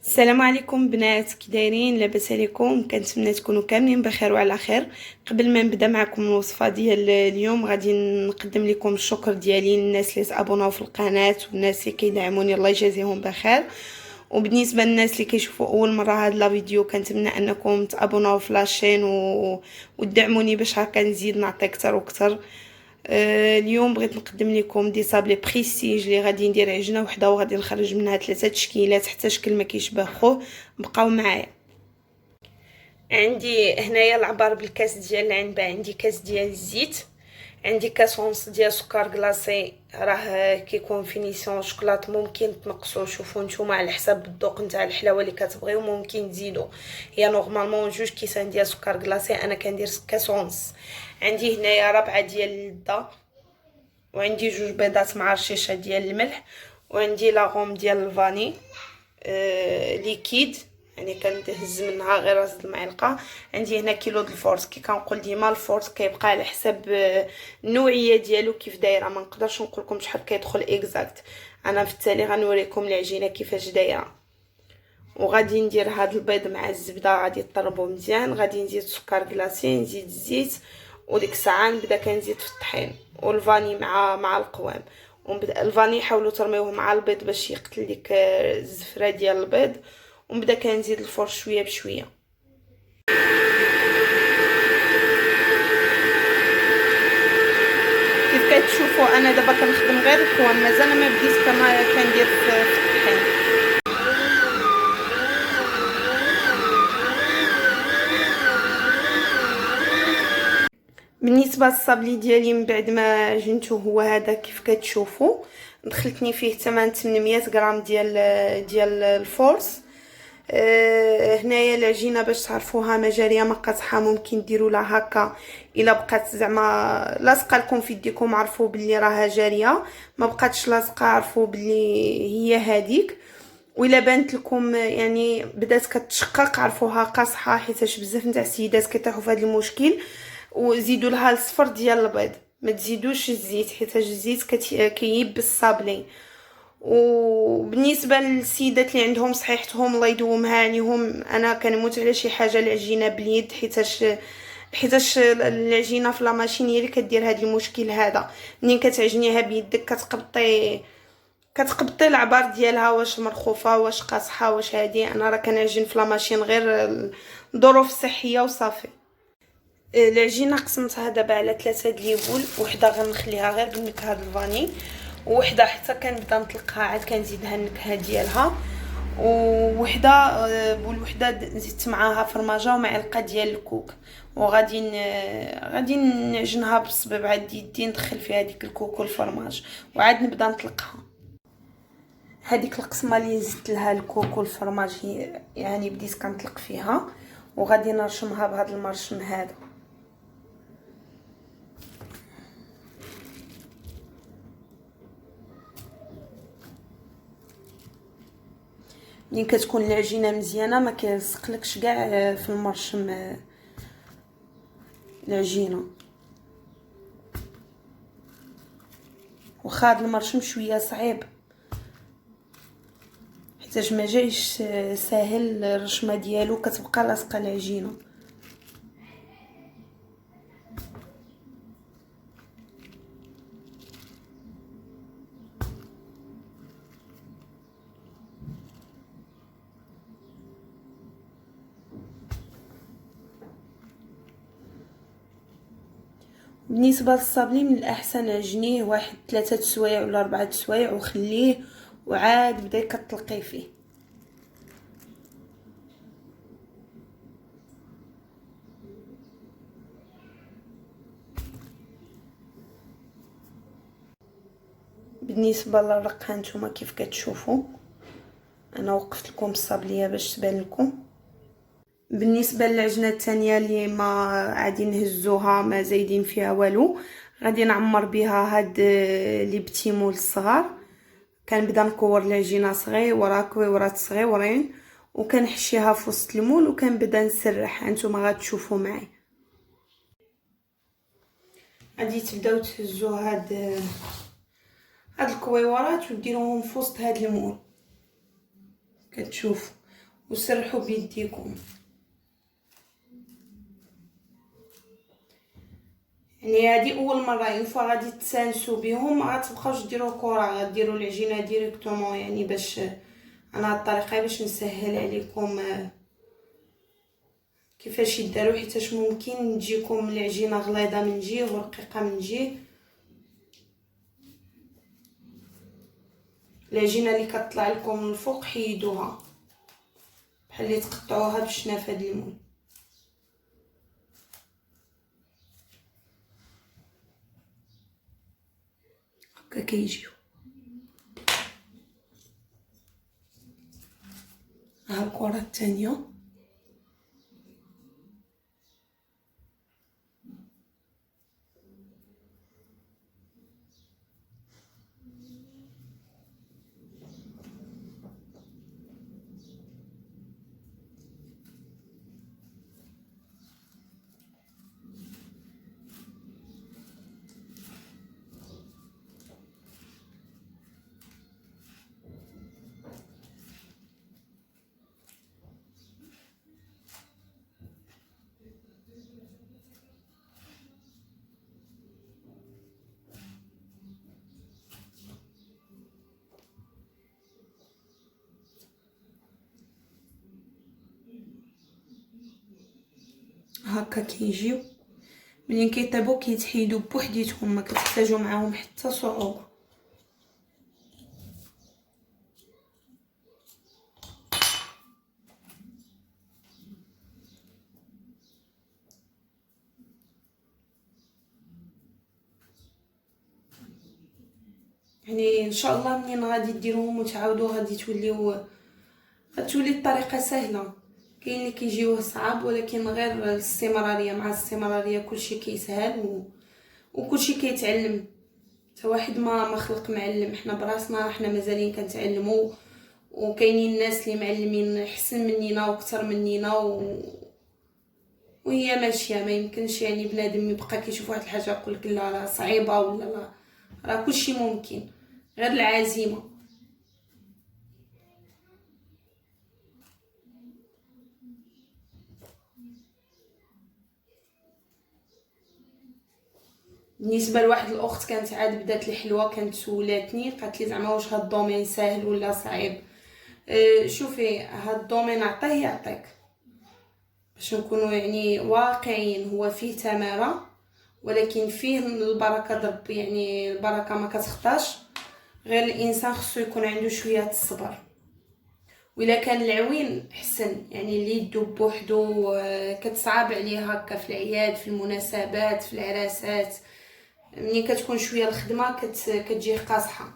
السلام عليكم بنات، كي دايرين؟ لاباس عليكم؟ كنتمنى تكونوا كاملين بخير وعلى خير. قبل ما نبدا معكم الوصفه ديال اليوم غادي نقدم لكم الشكر ديالي للناس اللي تابوناو في القناه والناس اللي كيدعموني، الله يجازيهم بخير. وبالنسبه للناس اللي كيشوفوا اول مره هذا لا فيديو، كنتمنى انكم تابوناو في لاشين وتدعموني باش هكا نزيد نعطي اكثر واكثر. اليوم بغيت نقدم لكم دي صابلي بريستيج اللي غادي ندير عجينه وحده وغادي نخرج منها 3 تشكيلات، حتى شكل ما كيشبه خوه. بقاو معايا. عندي هنايا العبار بالكاس ديال العنبه، عندي كاس ديال الزيت، عندي كاس ونص ديال سكر كلاصي، راه كيكون فينيسيون شوكولات، ممكن تنقصوا. شوفوا نتوما على حساب الذوق نتاع الحلاوه اللي كتبغيو، ممكن تزيدوا. هي نورمالمون 2 كيسان ديال سكر كلاصي، انا كندير كاس ونص. عندي هنايا ربعه ديال اللذه، وعندي 2 بيضات معرشيشه ديال الملح، وعندي لاغوم ديال الفاني ليكيد، يعني كنهز منها غير راس المعلقه. عندي هنا كيلو د الفورس. كي كنقول ديما الفورس كيبقى على حساب النوعيه ديالو كيف دايره، ما نقدرش نقول لكم شحال كيدخل اكزاكت. انا في التالي غنوريكم العجينه كيفاش دايره. وغادي ندير هاد البيض مع الزبده، غادي طربو مزيان. غادي نزيد سكر كلاصي، نزيد الزيت، وديك الساعه نبدا كنزيد في الطحين والفاني مع القوام. ونبدا الفاني حاولوا ترميوه مع البيض باش يقتل ديك الزفره ديال البيض. ونبدا كنزيد الفرن شويه بشويه. كيف كتشوفوا انا دابا كنخدم غير القوام، مازال ما بديت كندير في الطحين. بالنسبه للصابلي ديالي من بعد ما عجنته هو هذا كيف كتشوفوا. دخلتني فيه 800 غرام ديال الفورس. هنايا العجينه باش تعرفوها مجاريه ما قاصحه، ممكن ديروا لها هكا الا بقات زعما لاصقه لكم في يديكم، عرفوا بلي راها جاريه. ما بقاتش لاصقه، عرفوا بلي هي هذيك. وإلا بانت لكم يعني بدات كتشقق، عرفوها قاصحه، حيتاش بزاف نتاع السيدات كيطيحوا في هذا المشكل. وزيدوا لها الصفر ديال البيض، ما تزيدوش الزيت حيت الزيت كييب الصابلي. وبالنسبه للسيدات اللي عندهم صحيحتهم الله يدومها عليهم، انا كنموت على شي حاجه العجينه باليد، حيتاش العجينه في لا ماشين هي اللي كدير هذا المشكل هذا. منين كتعجنيها بيدك كتقبطي العبار ديالها، واش مرخوفه واش قاصحه واش هادي. انا راه كنعجن في لا ماشين غير الظروف الصحيه وصافي. العجينه قسمتها دابا على 3 د ليبول، وحده غنخليها غير بالنكهه د الفاني، وحده حتى كنبدا نطلقها عاد كنزيدها النكهه ديالها، وحده بول وحده زدت معاها فرماجه ومعلقه ديال الكوك. غادي نعجنها بالصبيب عاد يدي، ندخل فيها ديك الكوك والفرماج وعاد نبدا نطلقها. هذيك القسمه اللي زدت لها الكوك والفرماج هي يعني بديت كنطلق فيها، وغادي نرشمها بهذا المرشم هذا. ملي كتكون العجينه مزيانه ما كيلصقلكش كاع في المرشم العجينه. واخا هذا المرشم شويه صعيب حيت ما جايش ساهل، الرشمه ديالو كتبقى لاصقه العجينه. بالنسبه للصابلي من الاحسن عجنيه واحد 3 سوايع ولا 4 سوايع وخليه، وعاد بدا كتطلقي فيه. بالنسبه للرق هانتوما كيف كتشوفوا، انا وقفت لكم الصابليه باش تبان لكم. بالنسبه للعجنه الثانيه اللي ما عادي نهزوها ما زايدين فيها والو، غادي نعمر بها هاد لي بتيمول الصغار. كنبدا نكور العجينه صغيوره كويورات صغيورين، وكنحشيها في وسط المول وكنبدا نسرح. هانتوما غتشوفوا معي. غادي تبداو تهزوا هاد الكويورات وديروهم في وسط هاد المول كتشوف. وسرحوا بيديكم. يعني هذه اول مره ينفع غادي تسانسوا بهم، ما غتبقاوش ديروا كره، غديروا العجينه ديريكتومون. يعني باش انا هاد الطريقه باش نسهل عليكم كيفاش يداروا، حيتاش ممكن تجيكم العجينه غليظه من جهه ورقيقه من جهه. العجينه اللي كتطلع لكم من الفوق حيدوها، بحال اللي تقطعوها باش نافذ المول. هكا كيجيو. ها الكره الثانيه. هكا كيجيو. منين كيطيبوا كيتحيدوا بوحديتهم، ما كتحتاجوا معاهم حتى صعوبه. يعني ان شاء الله منين غادي ديروهم وتعاودوا غتولي الطريقه سهله. كاين اللي كيجيوه صعب، ولكن غير الاستمراريه، مع الاستمراريه كلشي كيسهل وكلشي كيتعلم. حتى واحد ما خلق معلم، حنا براسنا حنا مازالين كنتعلموا، وكاينين الناس اللي معلمين احسن مننا واكثر مننا وهي ماشيه. ما يمكنش يعني بنادم يبقى كيشوف واحد الحاجه يقولك لا راه صعيبه ولا لا، راه كلشي ممكن، غير العزيمه. بالنسبه لواحد الاخت كانت عاد بدات الحلوه، كانت سولاتني قالت لي زعما واش هاد الدومين ساهل ولا صعيب. شوفي هاد الدومين عطيه يعطيك، باش نكونوا يعني واقعيين. هو فيه تماره، ولكن فيه البركه درب، يعني البركه ما كتخطاش، غير الانسان خصو يكون عنده شويه الصبر. وإلا كان العوين حسن، يعني اللي يدو بوحدو كتصعب عليه هكا في العياد، في المناسبات، في العراسات. ملي كتكون شويه الخدمه كتجي قاصحه.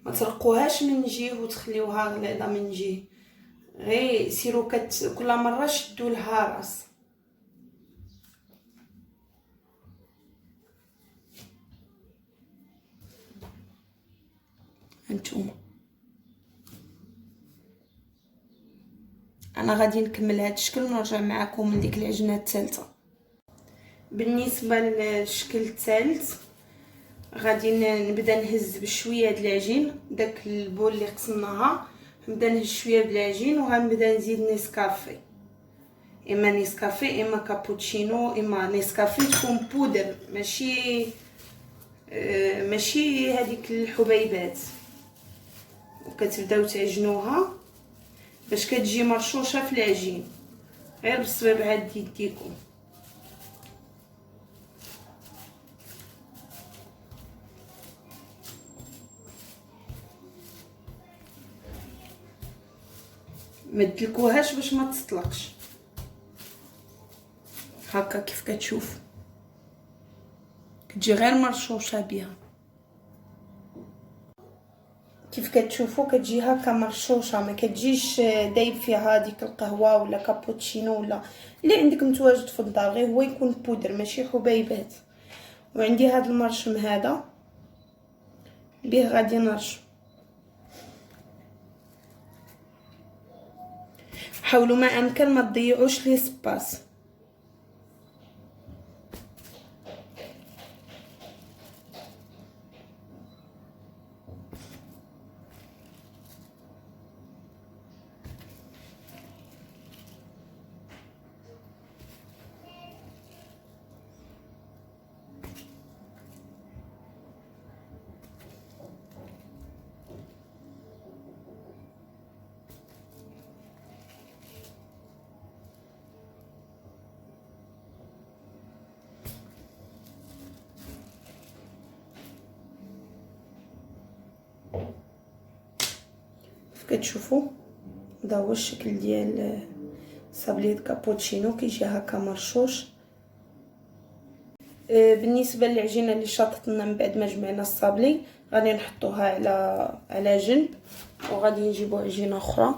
ما ترقوهاش من جهه وتخليوها غليظه من جهه، غير سيروا كل مره شدوا لها راس. هانتوما انا غادي نكمل هاد الشكل ونرجع معكم من ديك العجينه الثالثه. بالنسبه للشكل الثالث غادي نبدا نهز بشويه د العجين، داك البول اللي قسمناها نبدا نهز شويه بالعجين، وغنبدا نزيد نسكافي، اما نسكافي اما كابوتشينو، اما نسكافي تكون بودر، ماشي هذيك الحبيبات. وكتبداو تعجنوها باش كتجي مرشوشه في العجين، غير بالصبيبعه د يديكم. ما تدلكوهاش باش ما تطلقش. هكا كيف كتشوف كتجي غير مرشوشه بها، كيف كتشوفوا كتجي هكا مرشوشه، ما كتجيش دايب فيها ديك القهوه ولا كابوتشينو ولا اللي عندك متواجد في الدار، غير هو يكون بودر ماشي حبيبات. وعندي هذا المرشم هذا به غادي نرش. حاولوا ما امكن ما تضيعوش لي سباس. كتشوفوا هذا هو الشكل ديال صابلي كابوتشينو، كيجي هكا مرشوش. بالنسبه للعجينه اللي شاطت لنا من بعد ما جمعنا الصابلي غادي نحطوها على جنب، وغادي نجيبو عجينه اخرى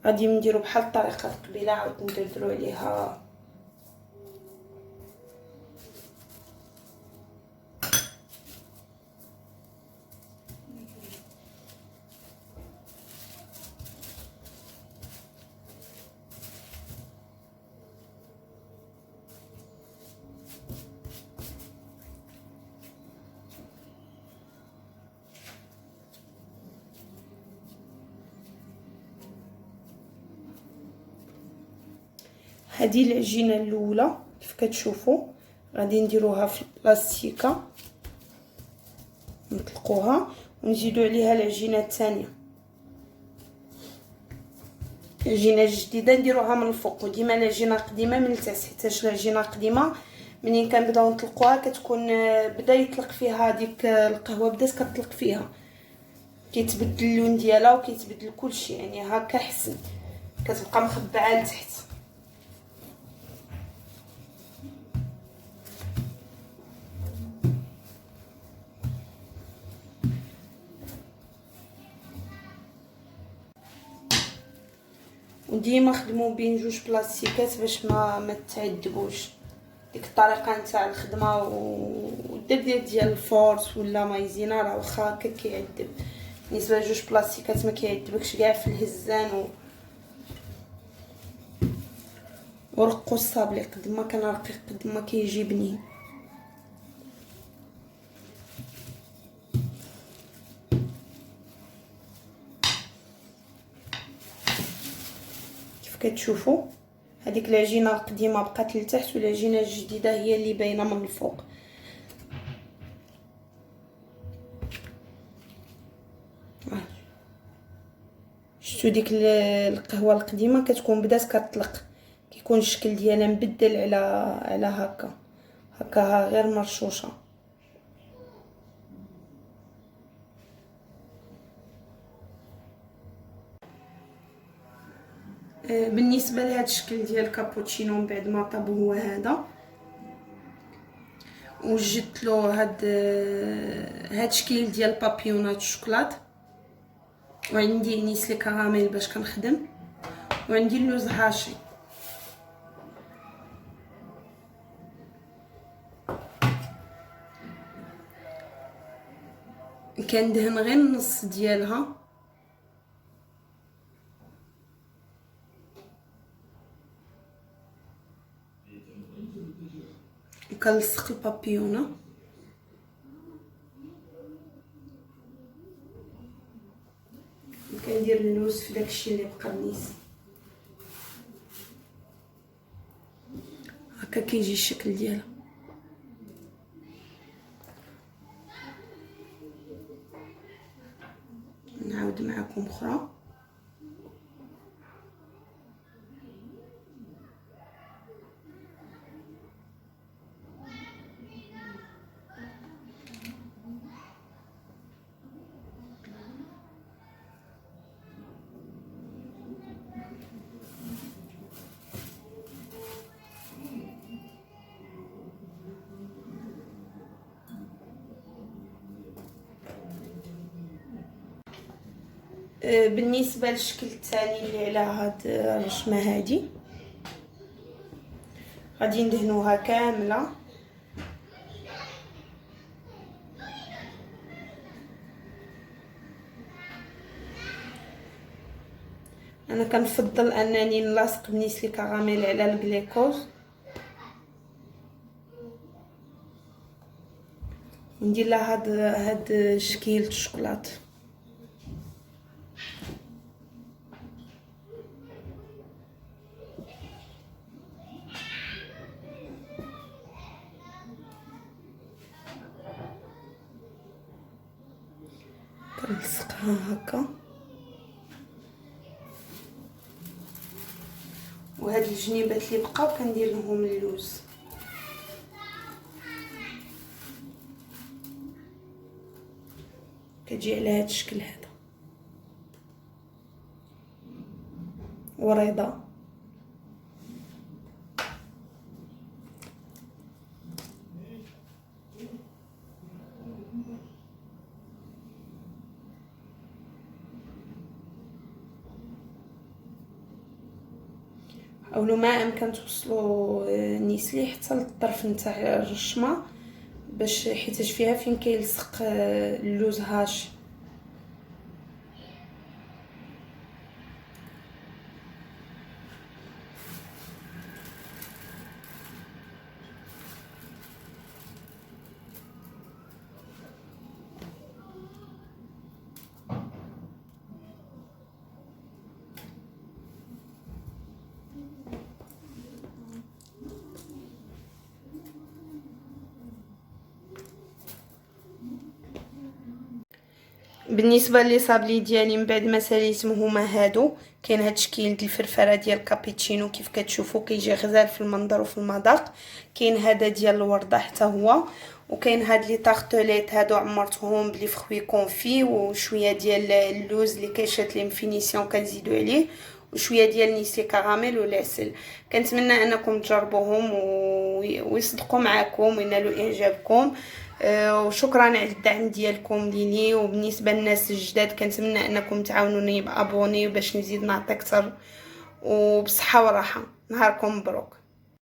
غادي نديرو بحال الطريقه القبيله، عاود ندردرو عليها هذه العجينه الاولى كيف كتشوفوا. غادي نديروها في البلاستيكه نطلقوها ونزيدو عليها العجينه الثانيه. العجينه الجديده نديروها من الفوق، وديما العجينه القديمه من التحت، حيت العجينه القديمه منين كنبداو نطلقوها كتكون بدا يطلق فيها ديك القهوه، بدات كتطلق فيها، كيتبدل اللون ديالها وكيتبدل كلشي، يعني هكا حسن كتبقى مخبعه لتحت. وديما خدموا بين جوج بلاستيكات باش ما تعذبوش. ديك الطريقه نتاع الخدمه والدردير ديال الفورس ولا مايزينا راه واخا هكا كيعذب، بالنسبه لجوج بلاستيكات ما كيعذبكش كاع في الهزان. ورقوا الصابلي قد ما كان رقيق قد ما كيجي بنين. كتشوفوا هذيك العجينه القديمه بقات لتحت والعجينه الجديده هي اللي باينه من الفوق. شفتوا ديك القهوه القديمه كتكون بدات كتطلق، كيكون الشكل ديالها مبدل على هكا غير مرشوشه. بالنسبه لهذا الشكل ديال الكابوتشينو من بعد ما طاب هو هذا، وجدت له هاد الشكل ديال بابيونات الشوكولات، وعندي نيسلي كراميل باش كنخدم، وعندي اللوز هاشي. كندهن غير النص ديالها وكنلصق البابيونه وكندير اللوز في داكشي اللي بقى نيس. هكا كيجي الشكل ديالها. نعاود معكم اخرى. بالنسبه للشكل الثاني اللي على هاد الرشمه هادي غادي ندهنوها كامله انا كنفضل انني نلاصق بنيسلي كراميل على الجليكوز، ندير لها هاد شكيل الشوكولات. كنلصقها هكا، وهاد الجنيبات اللي بقاو كندير لهم اللوز. كتجي على هاد الشكل هذا وريضه. حاولوا ما امكن توصلوا نيسلي حتى للطرف نتاع الرشمه، باش حيتاش فيها فين كيلصق اللوز هاش. بالنسبه لي صابلي ديالي من بعد ما ساليتهم هما هادو. كاين هاد الشكل ديال الفرفره ديال الكابيتشينو كيف كتشوفوا كيجي غزال في المنظر وفي المذاق. كاين هذا ديال الورده حتى هو، وكاين هاد لي طارطوليت هادو عمرتهم بلي فخوي كونفي وشويه ديال اللوز اللي كيشات لي فينيسيون كنزيدو عليه، وشويه ديال نيسلي كراميل والعسل. كنتمنى انكم تجربوهم ويصدقوا معكم وينالوا اعجابكم. وشكرا على الدعم ديالكم ليني. وبالنسبه للناس الجداد كنتمنى انكم تعاونوني بابوني باش نزيد نعطي اكثر، وبصحه وراحه. نهاركم مبروك.